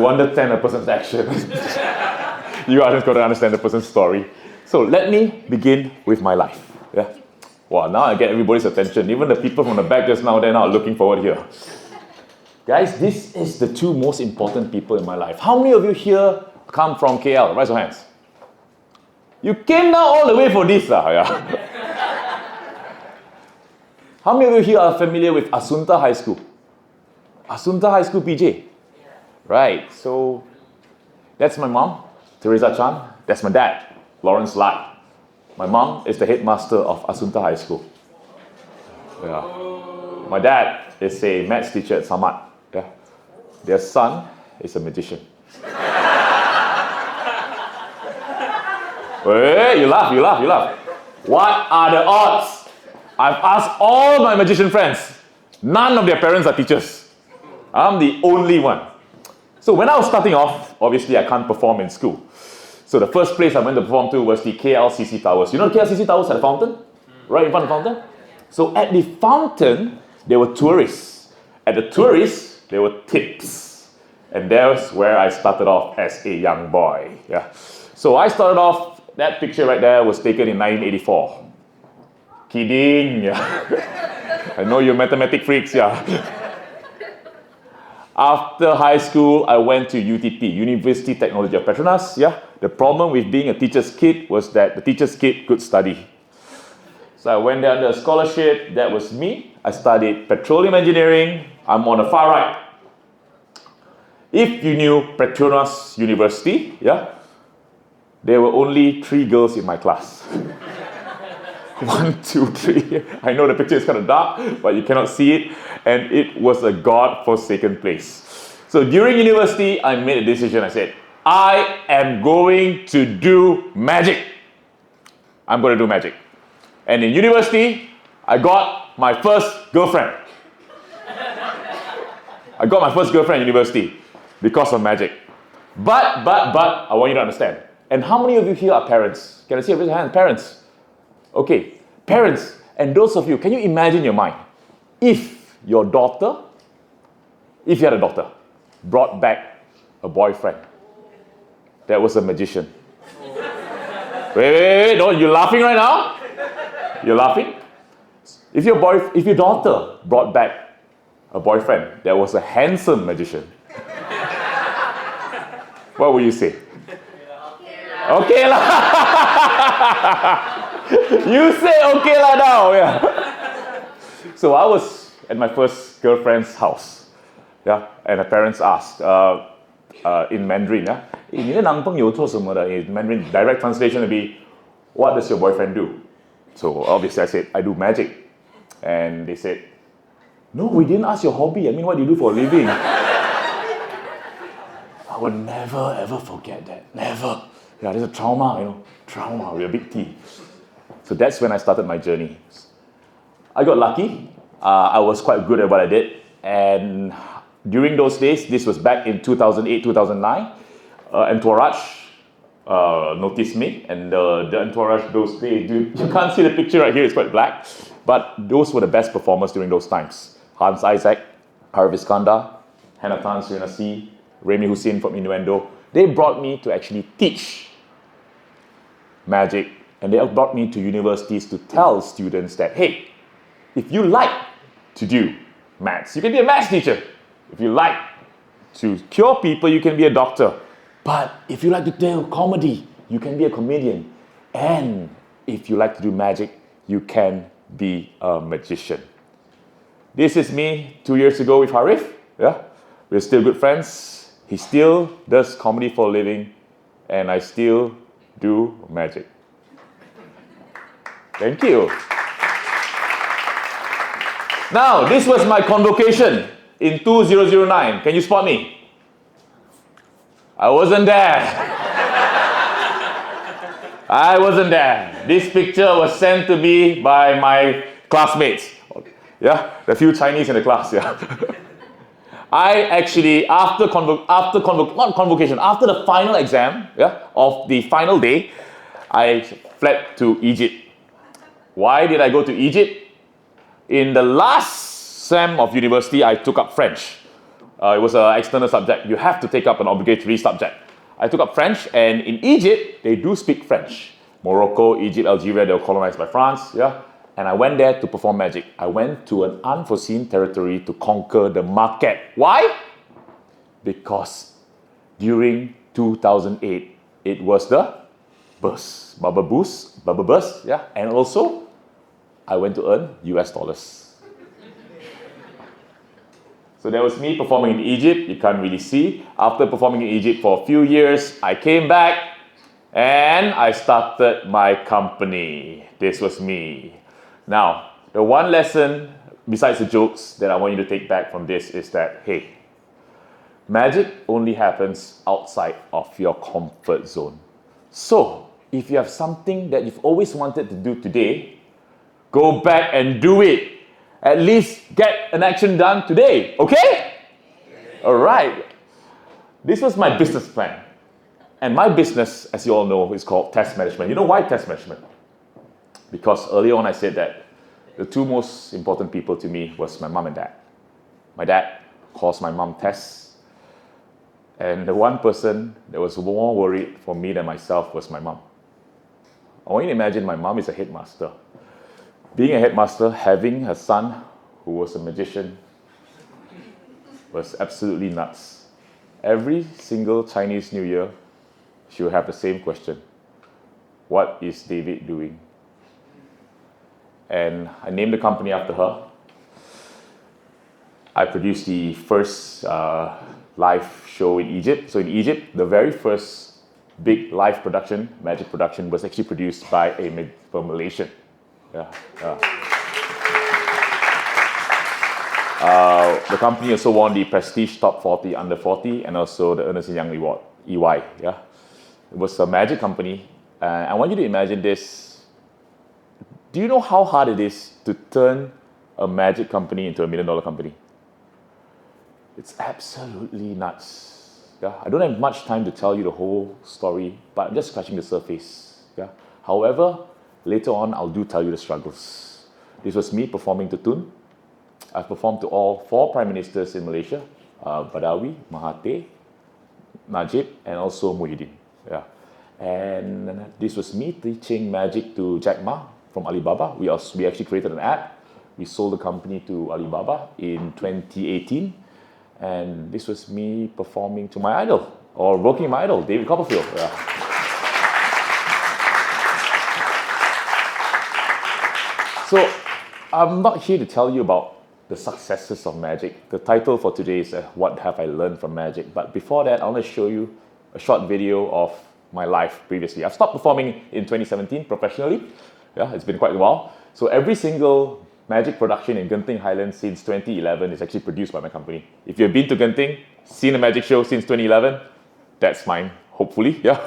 To understand a person's action, you are just going to understand the person's story. So let me begin with my life. Yeah. Wow, now I get everybody's attention. Even the people from the back just now, they're not looking forward here. Guys, this is the two most important people in my life. How many of you here come from KL? Raise your hands. You came down all the way for this. Yeah. How many of you here are familiar with Asunta High School? Asunta High School, PJ? Right, so that's my mom, Teresa Chan. That's my dad, Lawrence Lai. My mom is the headmaster of Asunta High School. Yeah. My dad is a maths teacher at Samad. Yeah. Their son is a magician. Hey, you laugh. What are the odds? I've asked all my magician friends. None of their parents are teachers. I'm the only one. So when I was starting off, obviously I can't perform in school. So the first place I went to perform to was the KLCC Towers. You know the KLCC Towers had a fountain? Right in front of the fountain? So at the fountain, there were tourists. At the tourists, there were tips. And that's where I started off as a young boy. Yeah. So I started off, that picture right there was taken in 1984. Kidding. Yeah. I know you're mathematic freaks, yeah. After high school, I went to UTP, University Technology of Petronas. Yeah. The problem with being a teacher's kid was that the teacher's kid could study. So I went there under a scholarship. That was me. I studied petroleum engineering. I'm on the far right. If you knew Petronas University, yeah, there were only 3 girls in my class. 1, 2, 3. I know the picture is kind of dark, but you cannot see it. And it was a God-forsaken place. So during university, I made a decision. I said, I am going to do magic. I'm going to do magic. And in university, I got my first girlfriend. I got my first girlfriend in university because of magic. But, I want you to understand. And how many of you here are parents? Can I see a raise your hand? Parents. Okay, parents, and those of you, can you imagine your mind? If your daughter, if you had a daughter, brought back a boyfriend that was a magician. Wait, no, you're laughing right now? You're laughing? If your daughter brought back a boyfriend that was a handsome magician, what would you say? Okay lah. You say okay lah now, yeah. So I was at my first girlfriend's house, yeah, and her parents asked in Mandarin, yeah, 你的男朋友做什么的? In Mandarin, direct translation would be, what does your boyfriend do? So obviously I said, I do magic. And they said, no, we didn't ask your hobby. I mean, what do you do for a living? I would never ever forget that. Never. Yeah, there's a trauma, you know. Trauma with a big T. So that's when I started my journey. I got lucky. I was quite good at what I did. And during those days, this was back in 2008, 2009, Entourage noticed me. And the Entourage those days, you can't see the picture right here, it's quite black. But those were the best performers during those times. Hans Isaac, Harv Iskandar, Hannah Tan, Serena C, Remy Hussein from Innuendo. They brought me to actually teach magic, and they brought me to universities to tell students that, hey, if you like to do maths, you can be a maths teacher. If you like to cure people, you can be a doctor. But if you like to tell comedy, you can be a comedian. And if you like to do magic, you can be a magician. This is me 2 years ago with Harif. Yeah, we're still good friends. He still does comedy for a living, and I still do magic. Thank you. Now, this was my convocation in 2009. Can you spot me? I wasn't there. I wasn't there. This picture was sent to me by my classmates. Yeah, the few Chinese in the class, yeah. I actually, after the final exam, yeah, of the final day, I fled to Egypt. Why did I go to Egypt? In the last sem of university, I took up French. It was an external subject. You have to take up an obligatory subject. I took up French, and in Egypt, they do speak French. Morocco, Egypt, Algeria, they were colonized by France, yeah? And I went there to perform magic. I went to an unforeseen territory to conquer the market. Why? Because during 2008, it was the bubble burst, yeah? And also, I went to earn US dollars. So that was me performing in Egypt. You can't really see. After performing in Egypt for a few years, I came back and I started my company. This was me. Now, the one lesson, besides the jokes, that I want you to take back from this is that, hey, magic only happens outside of your comfort zone. So, if you have something that you've always wanted to do today, go back and do it. At least get an action done today, okay? All right. This was my business plan. And my business, as you all know, is called test management. You know why test management? Because earlier on I said that the two most important people to me was my mom and dad. My dad calls my mom Tess. And the one person that was more worried for me than myself was my mom. I want you to imagine my mom is a headmaster. Being a headmaster, having a son who was a magician was absolutely nuts. Every single Chinese New Year, she would have the same question. What is David doing? And I named the company after her. I produced the first live show in Egypt. So in Egypt, the very first big live production, magic production, was actually produced by a Malaysian. Yeah. The company also won the Prestige Top 40 Under 40 and also the Ernst & Young Award, EY. Yeah. It was a magic company. I want you to imagine this. Do you know how hard it is to turn a magic company into $1 million company? It's absolutely nuts. Yeah? I don't have much time to tell you the whole story, but I'm just scratching the surface. Yeah? However, later on, I'll tell you the struggles. This was me performing to Tun. I've performed to all 4 prime ministers in Malaysia, Badawi, Mahathir, Najib, and also Muhyiddin. Yeah. And this was me teaching magic to Jack Ma from Alibaba. We actually created an app. We sold the company to Alibaba in 2018. And this was me performing to my idol, or working my idol, David Copperfield. Yeah. So, I'm not here to tell you about the successes of magic. The title for today is What Have I Learned from Magic? But before that, I want to show you a short video of my life previously. I've stopped performing in 2017 professionally. Yeah, it's been quite a while. So every single magic production in Genting Highlands since 2011 is actually produced by my company. If you've been to Genting, seen a magic show since 2011, that's mine, hopefully. Yeah.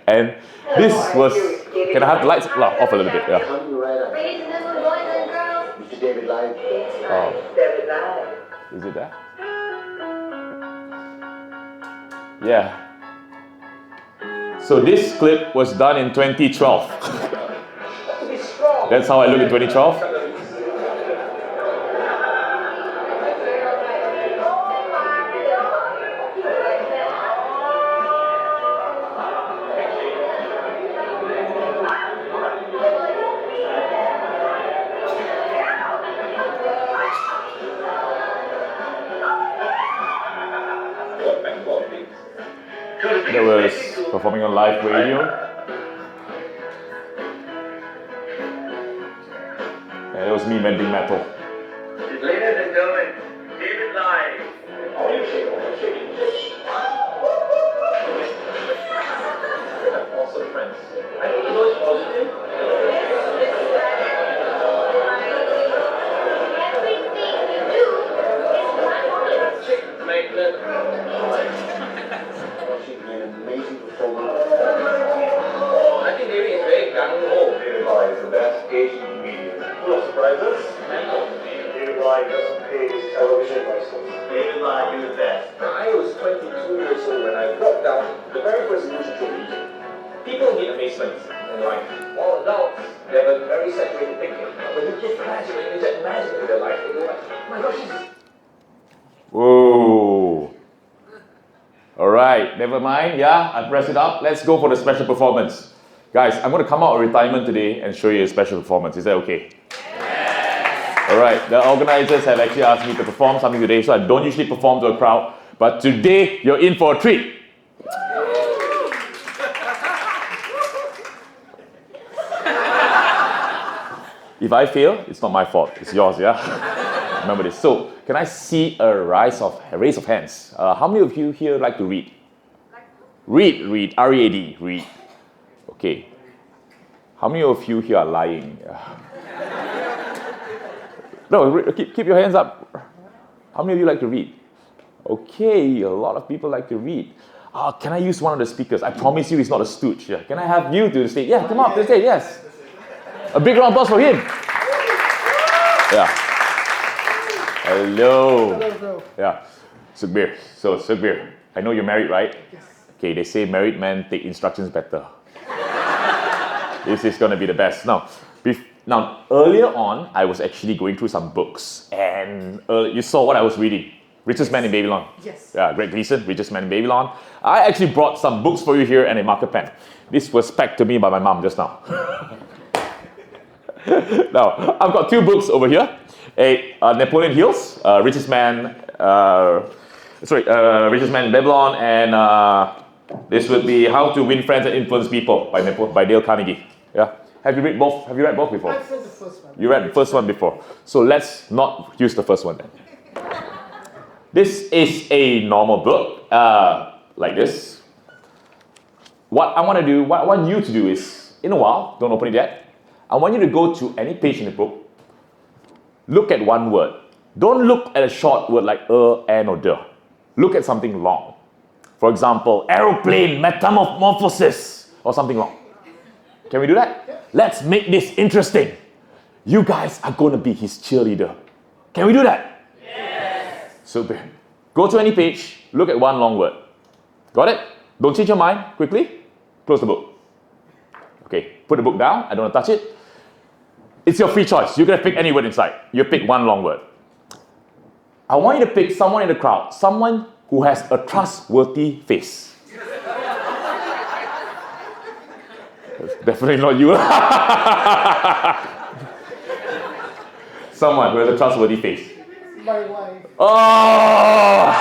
And this was, can I have the lights off a little bit? Yeah. Mr. David Live. Oh. Is it there? Yeah. So this clip was done in 2012. That's how I look in 2012. That was performing on live radio. And it was me mending metal. Ladies and gentlemen, David Live. Awesome friends. I think it's always positive. Amazing performance. I think David is very gung-ho. David Live is the best Asian comedian. Full of surprises. David Live doesn't pay his television license. David Live is the best. I was 22 years old when I walked down the very first music show in Egypt. People need amazement in life. All adults, they have a very saturated thinking. When you give magic, when you inject magic into their life, they go like, oh my gosh, Whoa. right, never mind. Yeah, I press it up. Let's go for the special performance. Guys, I'm going to come out of retirement today and show you a special performance. Is that okay? Yes. All right, the organizers have actually asked me to perform something today, so I don't usually perform to a crowd. But today, you're in for a treat. If I fail, it's not my fault. It's yours, yeah? Remember this. So, can I see a raise of hands? How many of you here like to read? Read. R-E-A-D, read. Okay. How many of you here are lying? No, keep your hands up. How many of you like to read? Okay, a lot of people like to read. Can I use one of the speakers? I promise you he's not a stooge. Yeah. Can I have you to the stage? Yeah, come up to the stage, yes. A big round of applause for him. Yeah. Hello. Yeah. Sukhbir. So, Sukhbir, I know you're married, right? Yes. Okay, they say married men take instructions better. This is going to be the best. Now, earlier on, I was actually going through some books, and you saw what I was reading. Richest Man in Babylon. Yes. Yeah, Greg Gleason, Richest Man in Babylon. I actually brought some books for you here and a marker pen. This was packed to me by my mom just now. Now, I've got two books over here. Napoleon Hill's Richest Man in Babylon, and this would be How to Win Friends and Influence People by Dale Carnegie. Yeah. Have you read both? Have you read both before? I've read the first one. You read the first one before. So let's not use the first one then. This is a normal book, like this. What I want you to do is, in a while, don't open it yet, I want you to go to any page in the book, look at one word. Don't look at a short word like and, or the. Look at something long. For example, aeroplane, metamorphosis, or something long. Can we do that? Yeah. Let's make this interesting. You guys are going to be his cheerleader. Can we do that? Yes. Super. Go to any page, look at one long word. Got it? Don't change your mind. Quickly, close the book. Okay, put the book down. I don't want to touch it. It's your free choice. You're going to pick any word inside. You pick one long word. I want you to pick someone in the crowd, someone who has a trustworthy face. That's definitely not you. Someone who has a trustworthy face. My wife. Oh,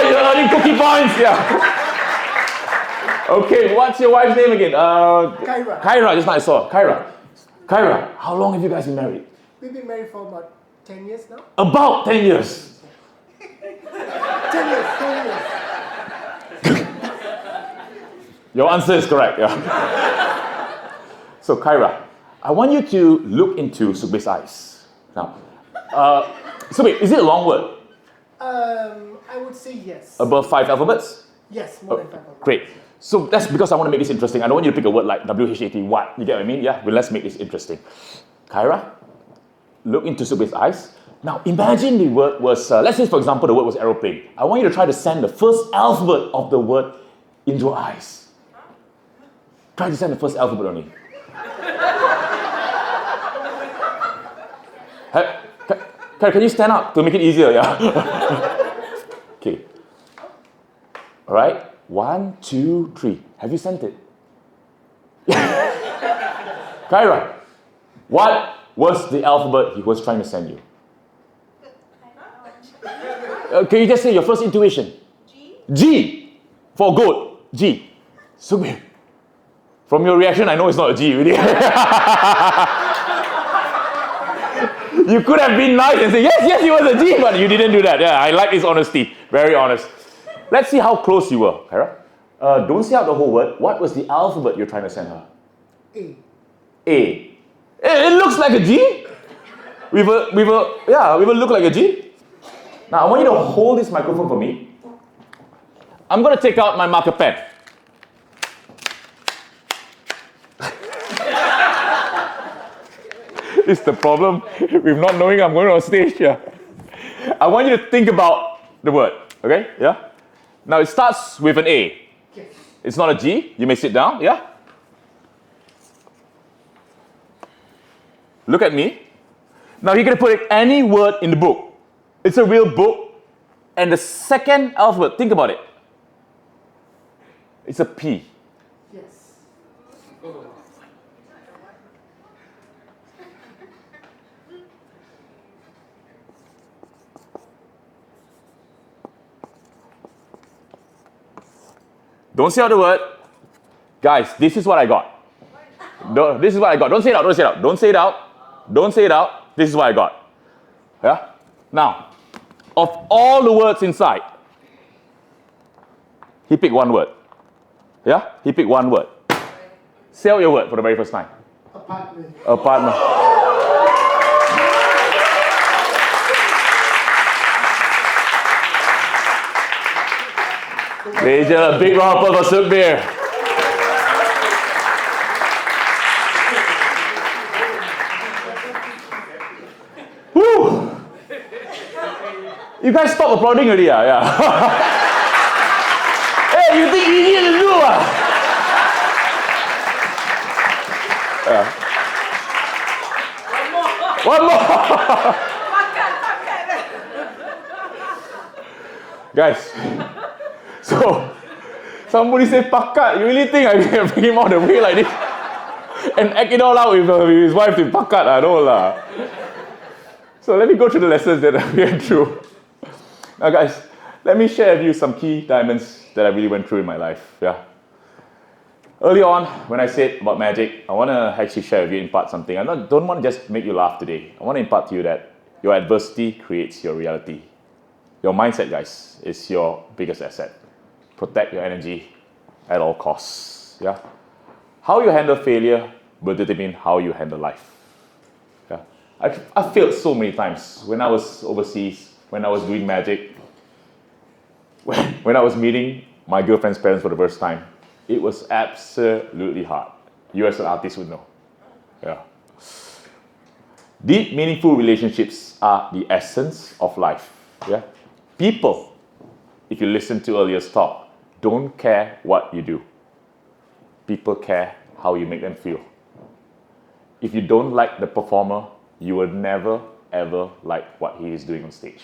you're earning cookie points, yeah. Okay, what's your wife's name again? Kyra. Kyra, just now I saw. Kyra, how long have you guys been married? We've been married for about 10 years now. About 10 years. 10 years. Your answer is correct, yeah. So, Kyra, I want you to look into Sukhbir's eyes. Now, Sukhbir, is it a long word? I would say yes. Above 5 alphabets? Yes, more than 5 alphabets. Great. So that's because I want to make this interesting. I don't want you to pick a word like W-H-A-T, what? You get what I mean? Yeah, well, let's make this interesting. Kyra, look into Sukhbir's eyes. Now, imagine the word was, let's say, for example, the word was aeroplane. I want you to try to send the first alphabet of the word into her eyes. Try to send the first alphabet only. Kyra, can you stand up to make it easier? Yeah. Okay. All right. 1, 2, 3. Have you sent it? Kyra, what was the alphabet he was trying to send you? Can you just say your first intuition? G. For goat. G. Sukhbir. From your reaction, I know it's not a G, really. You could have been nice and say, yes, it was a G, but you didn't do that. Yeah, I like his honesty. Very honest. Let's see how close you were, Kyra. Don't say out the whole word. What was the alphabet you're trying to send her? A. It looks like a G. We will look like a G. Now, I want you to hold this microphone for me. I'm going to take out my marker pen. It's the problem with not knowing I'm going on stage here. I want you to think about the word, okay? Yeah? Now, it starts with an A. Yes. It's not a G. You may sit down, yeah? Look at me. Now, you're going to put any word in the book. It's a real book. And the second alphabet, think about it. It's a P. Yes. Don't say out the word. Guys, this is what I got. This is what I got. Don't say it out. Don't say it out. Don't say it out. Don't say it out. This is what I got. Yeah? Now, of all the words inside, he picked one word. Yeah? He picked one word. Say out your word for the very first time. Apartment. Apartment. Ladies and gentlemen, a big round of applause for Sukbir. Woo! You guys stop applauding already, yeah. Hey, you think easy to do, Yeah. One more. Guys, so somebody say pakat. You really think I can bring him all the way like this and act it all out with his wife to pakat? No lah. So let me go through the lessons that I went through. Now guys, let me share with you some key diamonds that I really went through in my life. Yeah. Early on, when I said about magic, I want to actually share with you, impart something. I don't want to just make you laugh today. I want to impart to you that your adversity creates your reality. Your mindset, guys, is your biggest asset. Protect your energy at all costs. Yeah. How you handle failure will determine how you handle life. Yeah. I failed so many times when I was overseas, when I was doing magic, when I was meeting my girlfriend's parents for the first time. It was absolutely hard. You as an artist would know. Yeah. Deep, meaningful relationships are the essence of life. Yeah. People, if you listen to earlier talk, don't care what you do. People care how you make them feel. If you don't like the performer, you will never ever like what he is doing on stage.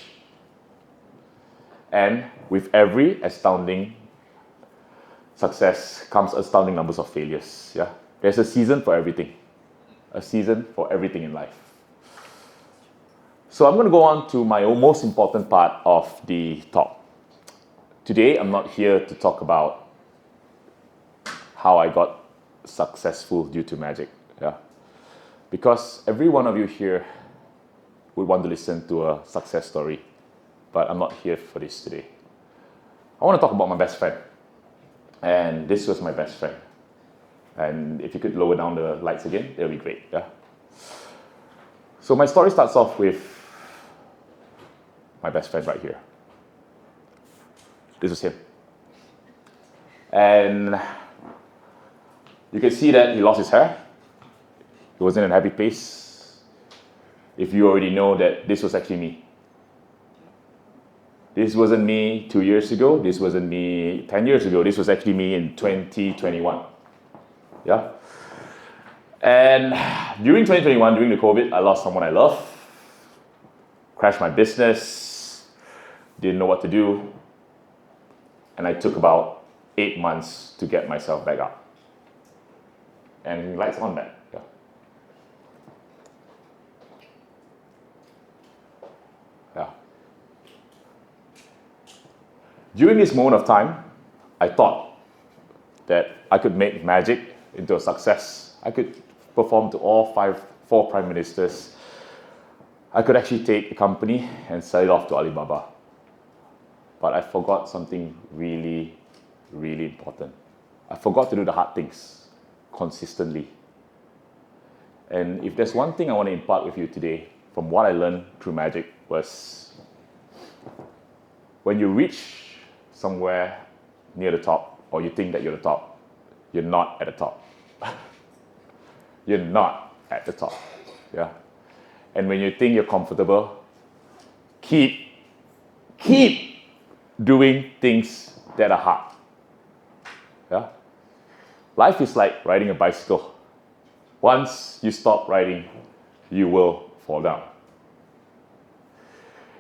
And with every astounding success comes astounding numbers of failures. Yeah, there's a season for everything. A season for everything in life. So I'm going to go on to my most important part of the talk. Today, I'm not here to talk about how I got successful due to magic. Yeah, because every one of you here would want to listen to a success story, but I'm not here for this today. I want to talk about my best friend. And this was my best friend. And if you could lower down the lights again, that would be great. Yeah. So my story starts off with my best friend right here. This is him. And you can see that he lost his hair. He wasn't in a happy place. If you already know that this was actually me. This wasn't me 2 years ago. This wasn't me 10 years ago. This was actually me in 2021. Yeah. And during 2021, during the COVID, I lost someone I love. Crashed my business. Didn't know what to do. And I took about 8 months to get myself back up. And lights on that. Yeah. Yeah. During this moment of time, I thought that I could make magic into a success. I could perform to all four prime ministers. I could actually take a company and sell it off to Alibaba. But I forgot something really, really important. I forgot to do the hard things consistently. And if there's one thing I want to impart with you today from what I learned through magic was when you reach somewhere near the top, or you think that you're the top, you're not at the top. You're not at the top. Yeah. And when you think you're comfortable, keep doing things that are hard. Yeah. Life is like riding a bicycle. Once you stop riding, you will fall down.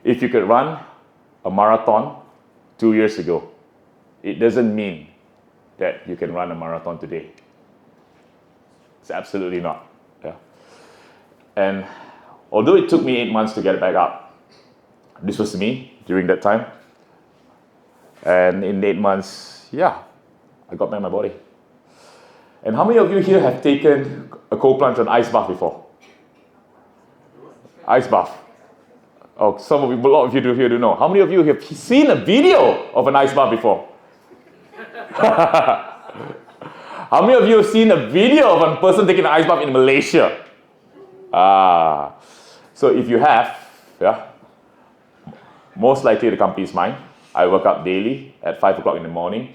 If you could run a marathon 2 years ago, it doesn't mean that you can run a marathon today. It's absolutely not. Yeah. And although it took me 8 months to get back up, this was me during that time. And in 8 months, yeah, I got back my body. And how many of you here have taken a cold plunge on ice bath before? Ice bath. Oh, a lot of you here do know. How many of you have seen a video of an ice bath before? How many of you have seen a video of a person taking an ice bath in Malaysia? So if you have, yeah, most likely the company is mine. I work out daily at 5 o'clock in the morning,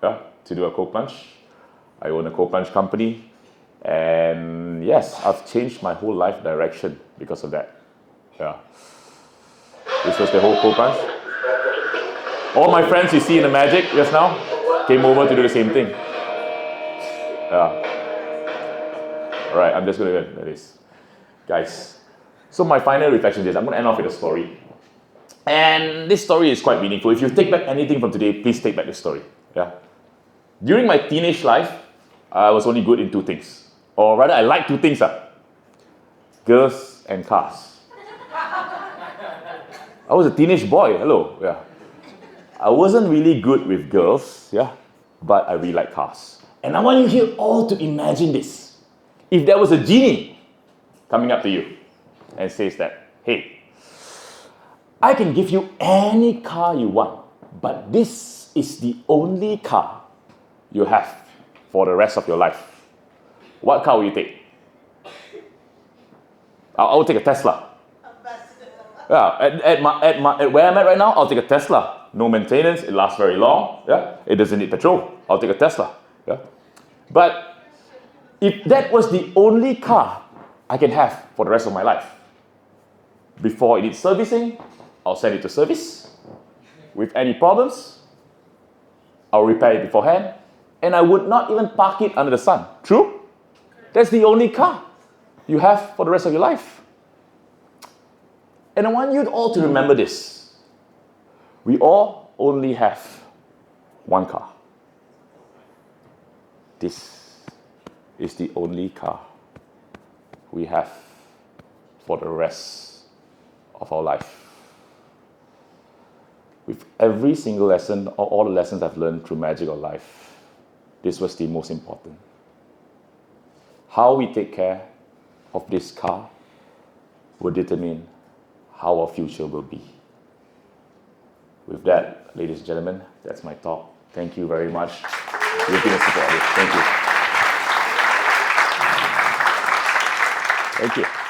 yeah, to do a cold plunge. I own a cold plunge company. And yes, I've changed my whole life direction because of that. Yeah. This was the whole cold plunge. All my friends you see in the magic just now came over to do the same thing. Yeah. Alright, I'm just going to do this. Guys, so my final reflection is I'm going to end off with a story. And this story is quite meaningful. If you take back anything from today, please take back this story. Yeah. During my teenage life, I was only good in 2 things. Or rather, I liked 2 things. Girls and cars. I was a teenage boy, hello. Yeah. I wasn't really good with girls, yeah, but I really like cars. And I want you here all to imagine this. If there was a genie coming up to you and says that, hey, I can give you any car you want, but this is the only car you have for the rest of your life. What car will you take? I'll take a Tesla. Yeah, at where I'm at right now, I'll take a Tesla. No maintenance, it lasts very long. Yeah, it doesn't need petrol. I'll take a Tesla. Yeah, but if that was the only car I can have for the rest of my life, before it needs servicing, I'll send it to service. With any problems, I'll repair it beforehand, and I would not even park it under the sun. True? That's the only car you have for the rest of your life. And I want you all to remember this. We all only have one car. This is the only car we have for the rest of our life. With every single lesson, or all the lessons I've learned through Magic of Life, this was the most important. How we take care of this car will determine how our future will be. With that, ladies and gentlemen, that's my talk. Thank you very much. You've been a supporter. Thank you. Thank you.